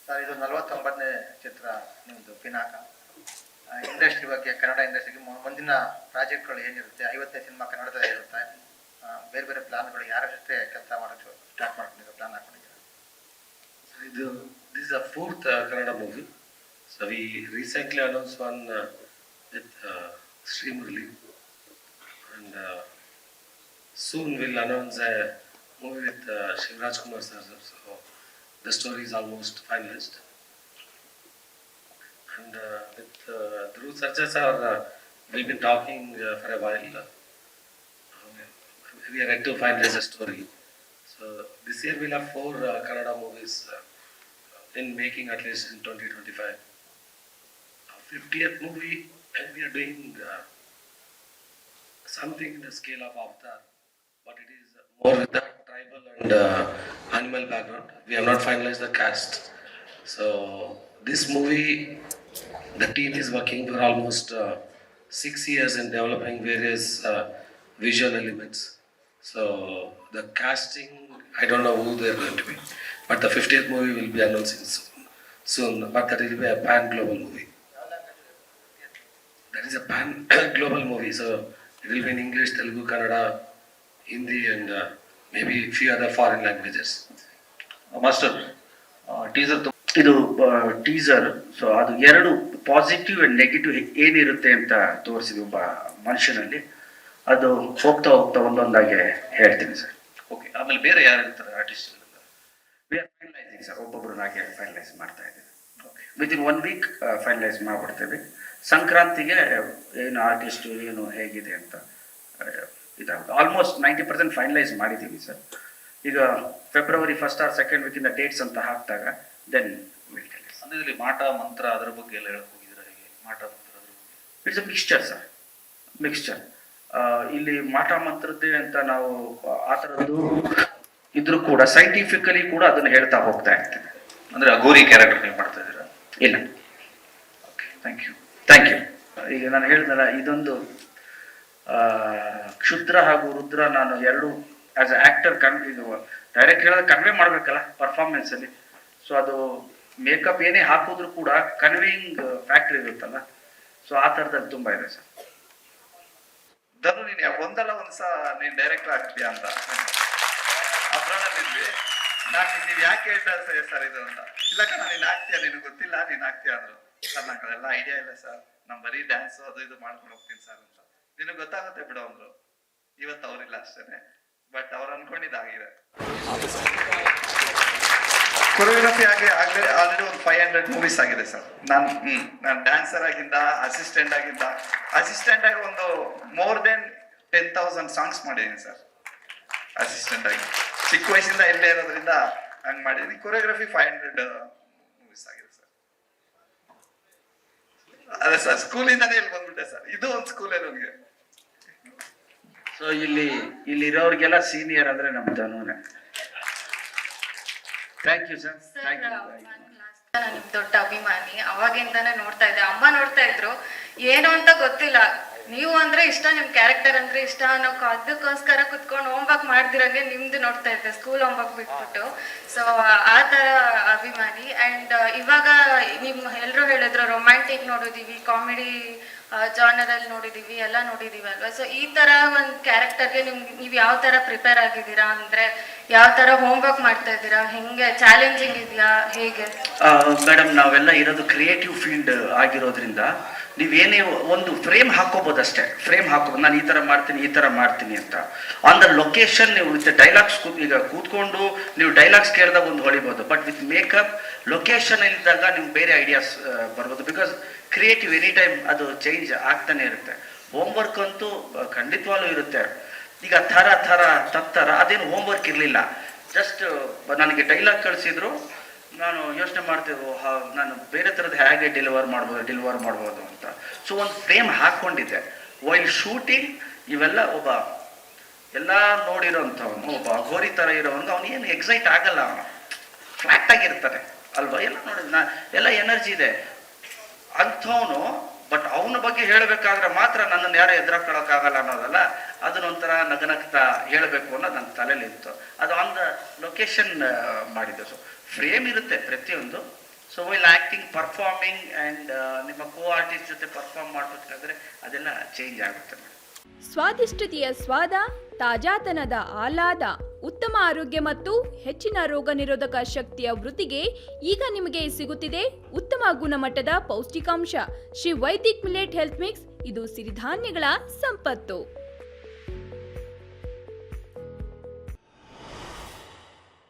Sir ಇದು 49ನೇ ಚಿತ್ರ ನಿಮ್ಮದು Pinaka. Industry ಬಗ್ಗೆ, ಕನ್ನಡ ಇಂಡಸ್ಟ್ರಿಗೆ ಮುಂದಿನ ಪ್ರಾಜೆಕ್ಟ್ಗಳು ಏನಿರುತ್ತೆ? 50ನೇ ಸಿನಿಮಾ ಕನ್ನಡದಲ್ಲೇ ಇರುತ್ತೆ. ಬೇರೆ ಬೇರೆ ಪ್ಲಾನ್ಗಳು ಯಾರ ಜೊತೆ ಕೆಲಸ ಮಾಡೋಕ್ಕೆ ಸ್ಟಾರ್ಟ್ ಮಾಡ್ಕೊಂಡಿರೋ ಪ್ಲಾನ್ ಹಾಕೊಂಡಿದ್ದೀರಾ? This is the fourth Kannada movie. So we recently announced one with Sri Murli, and soon we'll announce a movie with Shivraj Kumar sir. So the story is almost finalized. And with Dhruv Sarja sir, we've been talking for a while. We are ready to finalize a story. So this year we'll have 4 Kannada movies in making, at least in 2025. 50th movie, and we are doing something in the scale of Avatar, but it is more with the tribal and animal background. We have not finalized the cast. So this movie, the team is working for almost 6 years in developing various visual elements. So the casting, I don't know who they're going to be, but the 50th movie will be announcing soon. But that will be a pan-global movie. That is a pan-global movie. So it will be in English, Telugu, Kannada, Hindi, and maybe few other foreign languages. Master teaser ಇದು teaser. So ಅದು ಎರಡು positive and negative ಏನಿರುತ್ತೆ ಅಂತ ತೋರಿಸಿದ್ವಿ ಒಬ್ಬ ಮನುಷ್ಯನಲ್ಲಿ. ಅದು ಹೋಗ್ತಾ ಹೋಗ್ತಾ ಒಂದೊಂದಾಗಿ ಹೇಳ್ತೀನಿ ಸರ್. ಓಕೆ, ಆಮೇಲೆ ಬೇರೆ ಯಾರು ಇರ್ತಾರೆ artist? We are finalising sir. ಒಬ್ಬೊಬ್ಬರನ್ನಾಗಿ ಫೈನಲೈಸ್ ಮಾಡ್ತಾ ಇದ್ದೀವಿ. ಓಕೆ, ವಿತಿನ್ 1 ವೀಕ್ ಫೈನಲೈಸ್ ಮಾಡಿಬಿಡ್ತೇವೆ. ಸಂಕ್ರಾಂತಿಗೆ ಏನು ಆರ್ಟಿಸ್ಟು ಏನು ಹೇಗಿದೆ ಅಂತ ಇದಾಗುತ್ತೆ. ಆಲ್ಮೋಸ್ಟ್ 90% ಫೈನಲೈಸ್ ಮಾಡಿದ್ದೀವಿ ಸರ್. ಈಗ ಫೆಬ್ರವರಿ 1st or 2nd ವೀಕಿಂದ ಡೇಟ್ಸ್ ಅಂತ ಹಾಕಿದಾಗ ದೆನ್ ವಿಲ್ ಟೆಲ್. ಅಂದರೆ ಇದರಲ್ಲಿ ಮಾಟ ಮಂತ್ರ ಅದರ ಬಗ್ಗೆ ಎಲ್ಲ ಹೇಳಕ್ ಹೋಗಿದ್ದೀರಾ? ಹೇಗೆ ಮಾಟ ಮಂತ್ರ ಅದ್ರ ಬಗ್ಗೆ? It's a mixture sir, mixture. ಇಲ್ಲಿ ಮಾಟ ಮಂತ್ರದ್ದೇ ಅಂತ ನಾವು ಆ ಥರದ್ದು ಇದ್ರೂ ಕೂಡ ಸೈಂಟಿಫಿಕಲಿ ಕೂಡ ಅದನ್ನು ಹೇಳ್ತಾ ಹೋಗ್ತಾ ಇರ್ತೇವೆ. ಅಂದರೆ ಅಘೋರಿ ಕ್ಯಾರೆಕ್ಟರ್ ನೀವು ಮಾಡ್ತಾ ಇದ್ದೀರಾ? ಇಲ್ಲ. Okay, thank you. Thank you. ಈಗ ನಾನು ಹೇಳಿದ್ನಲ್ಲ, ಇದೊಂದು ಕ್ಷುದ್ರ ಹಾಗೂ ರುದ್ರ, ನಾನು ಎರಡು ಆಸ್ ಅ ಆ್ಯಕ್ಟರ್ ಇದು ಡೈರೆಕ್ಟ್ ಹೇಳಿದ್ರೆ ಕನ್ವೆ ಮಾಡಬೇಕಲ್ಲ ಪರ್ಫಾರ್ಮೆನ್ಸಲ್ಲಿ. ಸೊ ಅದು ಮೇಕಪ್ ಏನೇ ಹಾಕಿದ್ರು ಕೂಡ ಕನ್ವೇಯಿಂಗ್ ಫ್ಯಾಕ್ಟ್ರಿ ಇರುತ್ತಲ್ಲ, ಸೊ ಆ ಥರದಲ್ಲಿ ತುಂಬ ಇದೆ ಸರ್. ಧನು, ನೀನು ಒಂದಲ್ಲ ಒಂದ್ಸ ನೀನು ಡೈರೆಕ್ಟರ್ ಆಗ್ತೀಯಾ ಅಂತ ಅಬ್ರಾಡಲ್ಲಿದ್ವಿ. ನೀವು ಯಾಕೆ ಹೇಳ್ತಾ ಸರ್ ಇದು ಅಂತ? ಇಲ್ಲ ಕಣ, ನೀನು ಆಗ್ತೀಯಾ, ನಿನಗೆ ಗೊತ್ತಿಲ್ಲ ನೀನು ಆಗ್ತೀಯಾ ಅಂದರು. ಸರ್ ನಂಗೆ ಅದೆಲ್ಲ ಐಡಿಯಾ ಇಲ್ಲ ಸರ್, ನಾನು ಬರೀ ಡ್ಯಾನ್ಸು ಅದು ಇದು ಮಾಡ್ಕೊಂಡು ಹೋಗ್ತೀನಿ ಸರ್ ಅಂತ. ನಿನಗೆ ಗೊತ್ತಾಗುತ್ತೆ ಬಿಡು ಅಂದರು. ಇವತ್ತು ಅವರಿಲ್ಲ ಅಷ್ಟೇ, ಬಟ್ ಅವ್ರು ಅನ್ಕೊಂಡಿದ್ದಾಗಿದೆ. ಕೊರಿಯೋಗ್ರಫಿ ಆಲ್ರೆಡಿ ಒಂದು 500 ಮೂವೀಸ್ ಆಗಿದೆ ಸರ್. ನಾನು ಡ್ಯಾನ್ಸರ್ ಆಗಿಂದ ಅಸಿಸ್ಟೆಂಟ್ ಆಗಿ ಒಂದು ಮೋರ್ ದೆನ್ 10,000 ಸಾಂಗ್ಸ್ ಮಾಡಿದ್ದೀನಿ ಸರ್ ಅಸಿಸ್ಟೆಂಟ್ ಆಗಿ. ಚಿಕ್ಕ ವಯಸ್ಸಿಂದ ಇಲ್ಲೇ ಇರೋದ್ರಿಂದ ಹಂಗೆ ಮಾಡಿದ್ದೀನಿ. ಕೊರಿಯೋಗ್ರಫಿ 500 ಮೂವೀಸ್ ಆಗಿದೆ ಸರ್. ಅದೇ ಸರ್, ಸ್ಕೂಲಿಂದಾನೇ ಇಲ್ಲಿ ಬಂದ್ಬಿಟ್ಟೆ ಸರ್. ಇದು ಒಂದು ಸ್ಕೂಲೇ ನನಗೆ. ಸೊ ಇಲ್ಲಿರೋರಿಗೆಲ್ಲ ಸೀನಿಯರ್ ಅಂದ್ರೆ ನಮ್ಮ ಧನುನೇ. Thank you sir. Thank you. ನಾನು ದೊಡ್ಡ ಅಭಿಮಾನಿ, ಅವಾಗಿಂದಾನೆ ನೋಡ್ತಾ ಇದ್ದೆ. ಅಮ್ಮ ನೋಡ್ತಾ ಇದ್ರು, ಏನು ಅಂತ ಗೊತ್ತಿಲ್ಲ. ನೀವು ಅಂದ್ರೆ ಇಷ್ಟ, ನಿಮ್ ಕ್ಯಾರೆಕ್ಟರ್ ಅಂದ್ರೆ ಇಷ್ಟ ಅನ್ನೋ ಅದಕ್ಕೋಸ್ಕರ ಕುತ್ಕೊಂಡು ಹೋಮ್ವರ್ಕ್ ಮಾಡ್ದಿರಂಗೆ ನಿಮ್ದು ನೋಡ್ತಾ ಇದ್ದೆ, ಸ್ಕೂಲ್ ಹೋಮ್ವರ್ಕ್ ಬಿಟ್ಬಿಟ್ಟು. ಸೊ ಆ ತರ ಅಭಿಮಾನಿ. ಅಂಡ್ ಇವಾಗ ನಿಮ್ ಎಲ್ರು ಹೇಳಿದ್ರು ರೊಮ್ಯಾಂಟಿಕ್ ನೋಡಿದೀವಿ, ಕಾಮಿಡಿ ಜಾನರ್ ಅಲ್ಲಿ ನೋಡಿದೀವಿ, ಎಲ್ಲ ನೋಡಿದೀವಿ ಅಲ್ವಾ? ಸೊ ಈ ತರ ಒಂದು ಕ್ಯಾರೆಕ್ಟರ್ಗೆ ನೀವು ಯಾವ ತರ ಪ್ರಿಪೇರ್ ಆಗಿದ್ದೀರಾ? ಅಂದ್ರೆ ಯಾವ ತರ ಹೋಮ್ವರ್ಕ್ ಮಾಡ್ತಾ ಇದ್ದೀರಾ? ಹೆಂಗೆ ಚಾಲೆಂಜಿಂಗ್ ಇದೆಯಾ, ಹೇಗೆ? ಮೇಡಮ್, ನಾವೆಲ್ಲ ಇರೋದು ಕ್ರಿಯೇಟಿವ್ ಫೀಲ್ಡ್ ಆಗಿರೋದ್ರಿಂದ ನೀವೇನೇ ಒಂದು ಫ್ರೇಮ್ ಹಾಕೋಬೋದು ಅಷ್ಟೇ. ಫ್ರೇಮ್ ಹಾಕೋಬೋದು, ನಾನು ಈ ಥರ ಮಾಡ್ತೀನಿ ಅಂತ. ಆನ್ ದ ಲೊಕೇಶನ್ ನೀವು ವಿತ್ ಡೈಲಾಗ್ಸ್ ಈಗ ಕೂತ್ಕೊಂಡು ನೀವು ಡೈಲಾಗ್ಸ್ ಕೇಳಿದಾಗ ಒಂದು ಹೊಳಿಬೋದು. ಬಟ್ ವಿತ್ ಮೇಕಪ್ ಲೊಕೇಶನ್ ಇದ್ದಾಗ ನಿಮ್ಗೆ ಬೇರೆ ಐಡಿಯಾಸ್ ಬರ್ಬೋದು. ಬಿಕಾಸ್ ಕ್ರಿಯೇಟಿವ್ ಎನಿ ಟೈಮ್ ಅದು ಚೇಂಜ್ ಆಗ್ತಾನೆ ಇರುತ್ತೆ. ಹೋಮ್ವರ್ಕ್ ಅಂತೂ ಖಂಡಿತವಾಗ್ಲೂ ಇರುತ್ತೆ. ಈಗ ಥರ ಅದೇನು ಹೋಮ್ವರ್ಕ್ ಇರಲಿಲ್ಲ. ಜಸ್ಟ್ ನನಗೆ ಡೈಲಾಗ್ ಕಳಿಸಿದ್ರು, ನಾನು ಯೋಚನೆ ಮಾಡ್ತೇವೆ ನಾನು ಬೇರೆ ಥರದ್ದು ಹೇಗೆ ಡೆಲಿವರ್ ಮಾಡ್ಬೋದು ಅಂತ. ಸೊ ಒಂದು ಫ್ರೇಮ್ ಹಾಕ್ಕೊಂಡಿದ್ದೆ. ವೈಲ್ ಶೂಟಿಂಗ್ ಇವೆಲ್ಲ ಎಲ್ಲ ನೋಡಿರೋಂಥವನು, ಒಬ್ಬ ಅಘೋರಿ ಥರ ಇರೋವನಿಗೆ ಅವನು ಏನು ಎಕ್ಸೈಟ್ ಆಗಲ್ಲ, ಅವನು ಫ್ಲ್ಯಾಟ್ ಆಗಿರ್ತಾರೆ ಅಲ್ವಾ? ಎಲ್ಲ ನೋಡಿದ ಎಲ್ಲ ಎನರ್ಜಿ ಇದೆ ಅಂಥವನು. ಬಟ್ ಅವನ ಬಗ್ಗೆ ಹೇಳಬೇಕಾದ್ರೆ ಮಾತ್ರ ನನ್ನನ್ನು ಯಾರು ಎದುರಾಕೊಳ್ಳೋಕ್ಕಾಗಲ್ಲ ಅನ್ನೋದಲ್ಲ, ಅದನ್ನೊಂಥರ ನಗನಗ್ತಾ ಹೇಳಬೇಕು ಅನ್ನೋದು ನನ್ನ ತಲೆಯಲ್ಲಿ ಇತ್ತು. ಅದು ಆನ್ ದ ಲೊಕೇಶನ್ ಮಾಡಿದ್ದು. ಸೊ ಫ್ರೇಮ್ ಇರುತ್ತೆ ಪ್ರತಿಯೊಂದು, so while acting performing and ನಿಮ್ಮ ಕೋ ಆರ್ಟಿಸ್ಟ್ ಜೊತೆ ಪರ್ಫಾರ್ಮ್ ಮಾಡಬೇಕಾದ್ರೆ ಅದೆಲ್ಲ ಚೇಂಜ್ ಆಗುತ್ತೆ ಮೇಡಮ್. ಸ್ವಾದಿಷ್ಟತೆಯ ಸ್ವಾದ, ತಾಜಾತನದ ಆಹ್ಲಾದ, ಉತ್ತಮ ಆರೋಗ್ಯ ಮತ್ತು ಹೆಚ್ಚಿನ ರೋಗ ನಿರೋಧಕ ಶಕ್ತಿಯ ವೃದ್ಧಿಗೆ ಈಗ ನಿಮಗೆ ಸಿಗುತ್ತಿದೆ ಉತ್ತಮ ಗುಣಮಟ್ಟದ ಪೌಷ್ಟಿಕಾಂಶ. Shri Vaidik millet health mix, ಇದು ಸಿರಿಧಾನ್ಯಗಳ ಸಂಪತ್ತು.